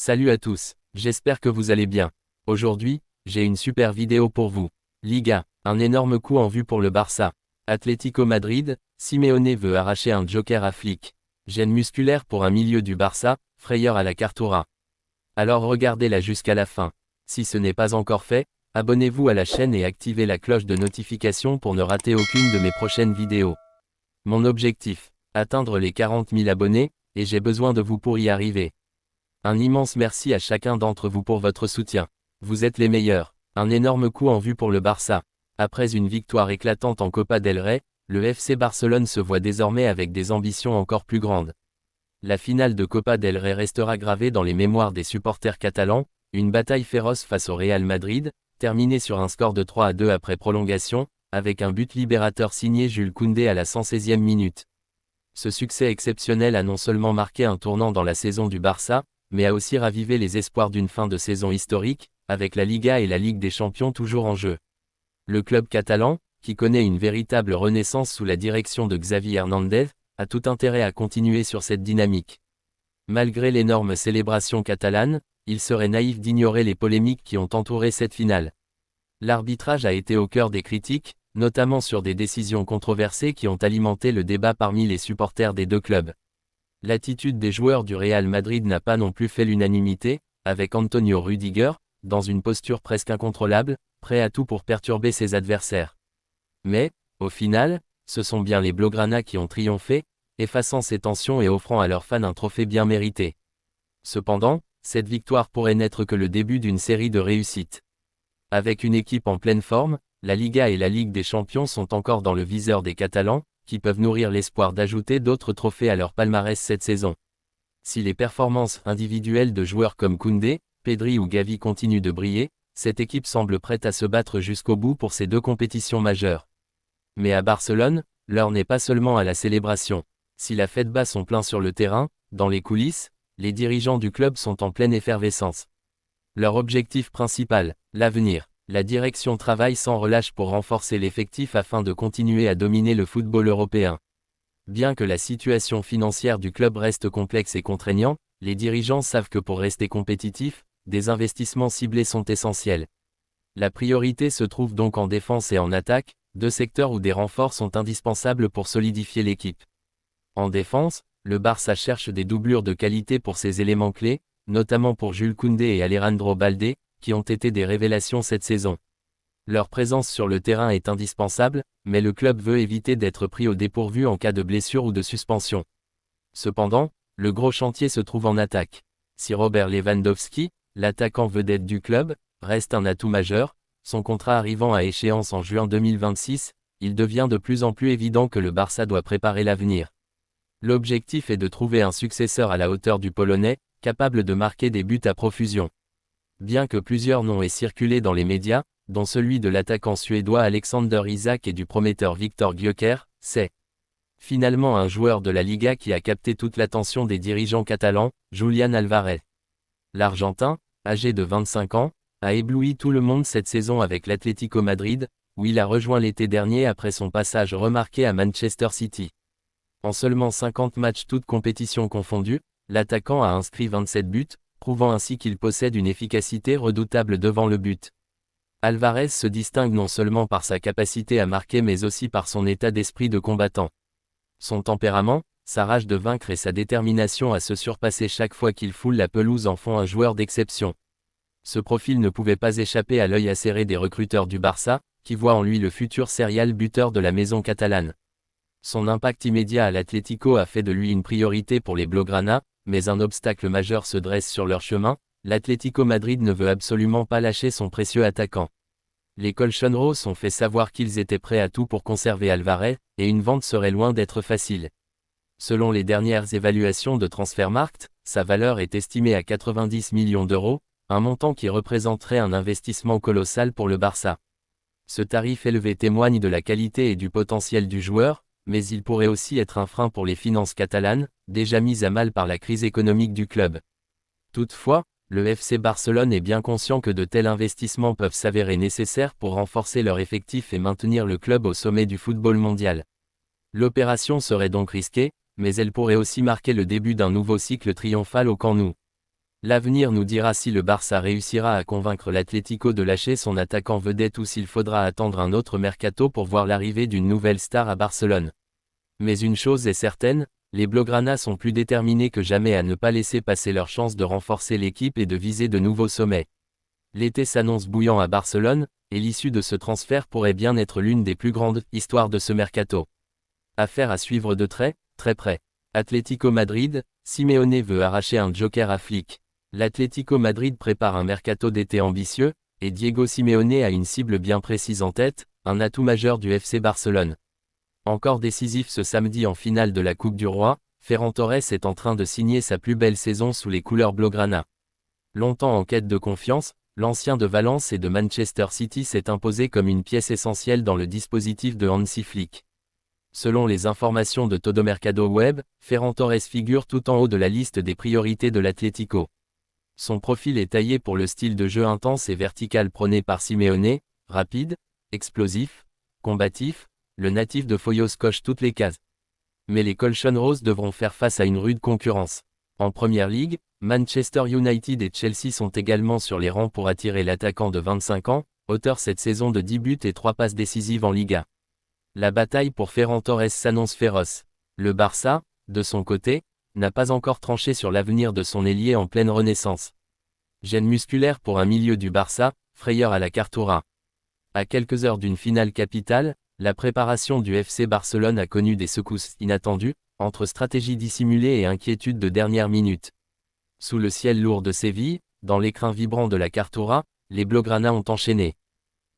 Salut à tous, j'espère que vous allez bien. Aujourd'hui, j'ai une super vidéo pour vous. Liga, un énorme coup en vue pour le Barça. Atlético Madrid, Simeone veut arracher un joker à Flick. Gêne musculaire pour un milieu du Barça, frayeur à la Cartoura. Alors regardez-la jusqu'à la fin. Si ce n'est pas encore fait, abonnez-vous à la chaîne et activez la cloche de notification pour ne rater aucune de mes prochaines vidéos. Mon objectif, atteindre les 40 000 abonnés, et j'ai besoin de vous pour y arriver. Un immense merci à chacun d'entre vous pour votre soutien. Vous êtes les meilleurs. Un énorme coup en vue pour le Barça. Après une victoire éclatante en Copa del Rey, le FC Barcelone se voit désormais avec des ambitions encore plus grandes. La finale de Copa del Rey restera gravée dans les mémoires des supporters catalans, une bataille féroce face au Real Madrid, terminée sur un score de 3-2 après prolongation, avec un but libérateur signé Jules Koundé à la 116e minute. Ce succès exceptionnel a non seulement marqué un tournant dans la saison du Barça, mais a aussi ravivé les espoirs d'une fin de saison historique, avec la Liga et la Ligue des Champions toujours en jeu. Le club catalan, qui connaît une véritable renaissance sous la direction de Xavi Hernandez, a tout intérêt à continuer sur cette dynamique. Malgré l'énorme célébration catalane, il serait naïf d'ignorer les polémiques qui ont entouré cette finale. L'arbitrage a été au cœur des critiques, notamment sur des décisions controversées qui ont alimenté le débat parmi les supporters des deux clubs. L'attitude des joueurs du Real Madrid n'a pas non plus fait l'unanimité, avec Antonio Rüdiger, dans une posture presque incontrôlable, prêt à tout pour perturber ses adversaires. Mais, au final, ce sont bien les Blaugrana qui ont triomphé, effaçant ces tensions et offrant à leurs fans un trophée bien mérité. Cependant, cette victoire pourrait n'être que le début d'une série de réussites. Avec une équipe en pleine forme, la Liga et la Ligue des Champions sont encore dans le viseur des Catalans, qui peuvent nourrir l'espoir d'ajouter d'autres trophées à leur palmarès cette saison. Si les performances individuelles de joueurs comme Koundé, Pedri ou Gavi continuent de briller, cette équipe semble prête à se battre jusqu'au bout pour ces deux compétitions majeures. Mais à Barcelone, l'heure n'est pas seulement à la célébration. Si la fête bat son plein sur le terrain, dans les coulisses, les dirigeants du club sont en pleine effervescence. Leur objectif principal, l'avenir. La direction travaille sans relâche pour renforcer l'effectif afin de continuer à dominer le football européen. Bien que la situation financière du club reste complexe et contraignant, les dirigeants savent que pour rester compétitifs, des investissements ciblés sont essentiels. La priorité se trouve donc en défense et en attaque, deux secteurs où des renforts sont indispensables pour solidifier l'équipe. En défense, le Barça cherche des doublures de qualité pour ses éléments clés, notamment pour Jules Koundé et Alejandro Balde, qui ont été des révélations cette saison. Leur présence sur le terrain est indispensable, mais le club veut éviter d'être pris au dépourvu en cas de blessure ou de suspension. Cependant, le gros chantier se trouve en attaque. Si Robert Lewandowski, l'attaquant vedette du club, reste un atout majeur, son contrat arrivant à échéance en juin 2026, il devient de plus en plus évident que le Barça doit préparer l'avenir. L'objectif est de trouver un successeur à la hauteur du Polonais, capable de marquer des buts à profusion. Bien que plusieurs noms aient circulé dans les médias, dont celui de l'attaquant suédois Alexander Isak et du prometteur Viktor Gyökeres, c'est finalement un joueur de la Liga qui a capté toute l'attention des dirigeants catalans, Julián Álvarez. L'Argentin, âgé de 25 ans, a ébloui tout le monde cette saison avec l'Atlético Madrid, où il a rejoint l'été dernier après son passage remarqué à Manchester City. En seulement 50 matchs toutes compétitions confondues, l'attaquant a inscrit 27 buts, prouvant ainsi qu'il possède une efficacité redoutable devant le but. Álvarez se distingue non seulement par sa capacité à marquer mais aussi par son état d'esprit de combattant. Son tempérament, sa rage de vaincre et sa détermination à se surpasser chaque fois qu'il foule la pelouse en font un joueur d'exception. Ce profil ne pouvait pas échapper à l'œil acéré des recruteurs du Barça, qui voient en lui le futur serial buteur de la maison catalane. Son impact immédiat à l'Atlético a fait de lui une priorité pour les Blaugrana, mais un obstacle majeur se dresse sur leur chemin, l'Atlético Madrid ne veut absolument pas lâcher son précieux attaquant. Les Colchonros ont fait savoir qu'ils étaient prêts à tout pour conserver Álvarez, et une vente serait loin d'être facile. Selon les dernières évaluations de Transfermarkt, sa valeur est estimée à 90 millions d'euros, un montant qui représenterait un investissement colossal pour le Barça. Ce tarif élevé témoigne de la qualité et du potentiel du joueur, mais il pourrait aussi être un frein pour les finances catalanes, déjà mises à mal par la crise économique du club. Toutefois, le FC Barcelone est bien conscient que de tels investissements peuvent s'avérer nécessaires pour renforcer leur effectif et maintenir le club au sommet du football mondial. L'opération serait donc risquée, mais elle pourrait aussi marquer le début d'un nouveau cycle triomphal au Camp Nou. L'avenir nous dira si le Barça réussira à convaincre l'Atlético de lâcher son attaquant vedette ou s'il faudra attendre un autre mercato pour voir l'arrivée d'une nouvelle star à Barcelone. Mais une chose est certaine, les Blaugrana sont plus déterminés que jamais à ne pas laisser passer leur chance de renforcer l'équipe et de viser de nouveaux sommets. L'été s'annonce bouillant à Barcelone, et l'issue de ce transfert pourrait bien être l'une des plus grandes histoires de ce mercato. Affaire à suivre de très près. Atlético Madrid, Simeone veut arracher un joker à Flick. L'Atlético Madrid prépare un mercato d'été ambitieux, et Diego Simeone a une cible bien précise en tête, un atout majeur du FC Barcelone. Encore décisif ce samedi en finale de la Coupe du Roi, Ferran Torres est en train de signer sa plus belle saison sous les couleurs blaugrana. Longtemps en quête de confiance, l'ancien de Valence et de Manchester City s'est imposé comme une pièce essentielle dans le dispositif de Hansi Flick. Selon les informations de Todo Mercado Web, Ferran Torres figure tout en haut de la liste des priorités de l'Atlético. Son profil est taillé pour le style de jeu intense et vertical prôné par Simeone, rapide, explosif, combatif, le natif de Foyos coche toutes les cases. Mais les Colchonros devront faire face à une rude concurrence. En Première Ligue, Manchester United et Chelsea sont également sur les rangs pour attirer l'attaquant de 25 ans, auteur cette saison de 10 buts et 3 passes décisives en Liga. La bataille pour Ferran Torres s'annonce féroce. Le Barça, de son côté, n'a pas encore tranché sur l'avenir de son ailier en pleine renaissance. Gêne musculaire pour un milieu du Barça, frayeur à la Cartoura. À quelques heures d'une finale capitale, la préparation du FC Barcelone a connu des secousses inattendues, entre stratégie dissimulée et inquiétude de dernière minute. Sous le ciel lourd de Séville, dans l'écrin vibrant de la Cartoura, les Blaugrana ont enchaîné.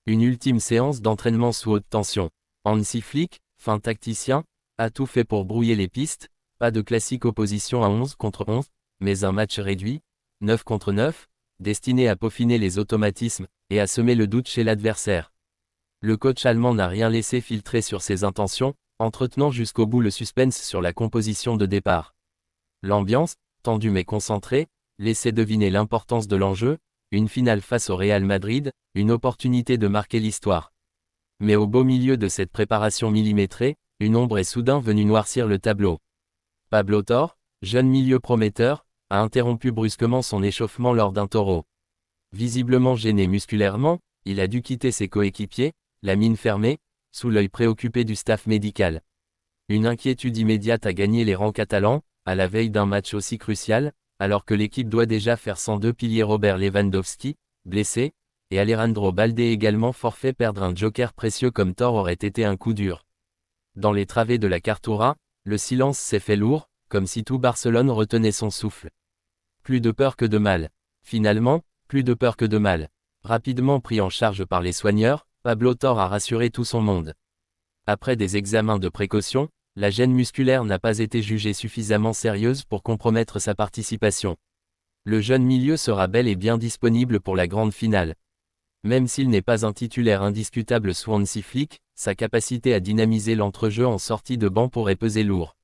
Une ultime séance d'entraînement sous haute tension. Hansi Flick, fin tacticien, a tout fait pour brouiller les pistes. Pas de classique opposition à 11 contre 11, mais un match réduit, 9 contre 9, destiné à peaufiner les automatismes, et à semer le doute chez l'adversaire. Le coach allemand n'a rien laissé filtrer sur ses intentions, entretenant jusqu'au bout le suspense sur la composition de départ. L'ambiance, tendue mais concentrée, laissait deviner l'importance de l'enjeu, une finale face au Real Madrid, une opportunité de marquer l'histoire. Mais au beau milieu de cette préparation millimétrée, une ombre est soudain venue noircir le tableau. Pablo Torre, jeune milieu prometteur, a interrompu brusquement son échauffement lors d'un taureau. Visiblement gêné musculairement, il a dû quitter ses coéquipiers, la mine fermée, sous l'œil préoccupé du staff médical. Une inquiétude immédiate a gagné les rangs catalans, à la veille d'un match aussi crucial, alors que l'équipe doit déjà faire sans deux piliers Robert Lewandowski, blessé, et Alejandro Balde également forfait. Perdre un joker précieux comme Torre aurait été un coup dur. Dans les travées de la Cartoura, le silence s'est fait lourd, comme si tout Barcelone retenait son souffle. Plus de peur que de mal. Finalement, plus de peur que de mal. Rapidement pris en charge par les soigneurs, Pablo Torre a rassuré tout son monde. Après des examens de précaution, la gêne musculaire n'a pas été jugée suffisamment sérieuse pour compromettre sa participation. Le jeune milieu sera bel et bien disponible pour la grande finale. Même s'il n'est pas un titulaire indiscutable sous Hansi Flick, sa capacité à dynamiser l'entrejeu en sortie de banc pourrait peser lourd.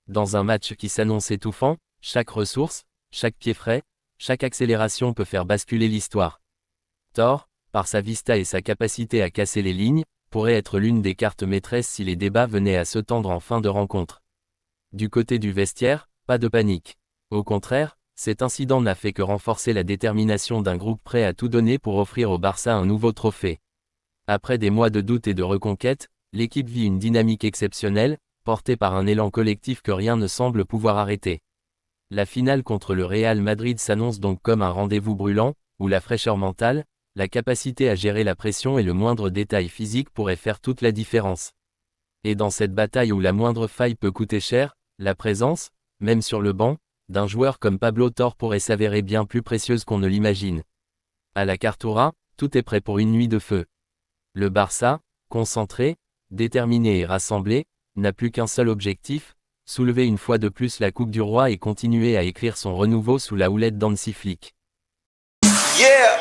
Dans un match qui s'annonce étouffant, chaque ressource, chaque pied frais, chaque accélération peut faire basculer l'histoire. Torre, par sa vista et sa capacité à casser les lignes, pourrait être l'une des cartes maîtresses si les débats venaient à se tendre en fin de rencontre. Du côté du vestiaire, pas de panique. Au contraire, cet incident n'a fait que renforcer la détermination d'un groupe prêt à tout donner pour offrir au Barça un nouveau trophée. Après des mois de doute et de reconquête, l'équipe vit une dynamique exceptionnelle, portée par un élan collectif que rien ne semble pouvoir arrêter. La finale contre le Real Madrid s'annonce donc comme un rendez-vous brûlant, où la fraîcheur mentale, la capacité à gérer la pression et le moindre détail physique pourraient faire toute la différence. Et dans cette bataille où la moindre faille peut coûter cher, la présence, même sur le banc, d'un joueur comme Pablo Torre pourrait s'avérer bien plus précieuse qu'on ne l'imagine. À la Cartoura, tout est prêt pour une nuit de feu. Le Barça, concentré, déterminé et rassemblé, n'a plus qu'un seul objectif, soulever une fois de plus la Coupe du Roi et continuer à écrire son renouveau sous la houlette d'Hansi Flick. Yeah!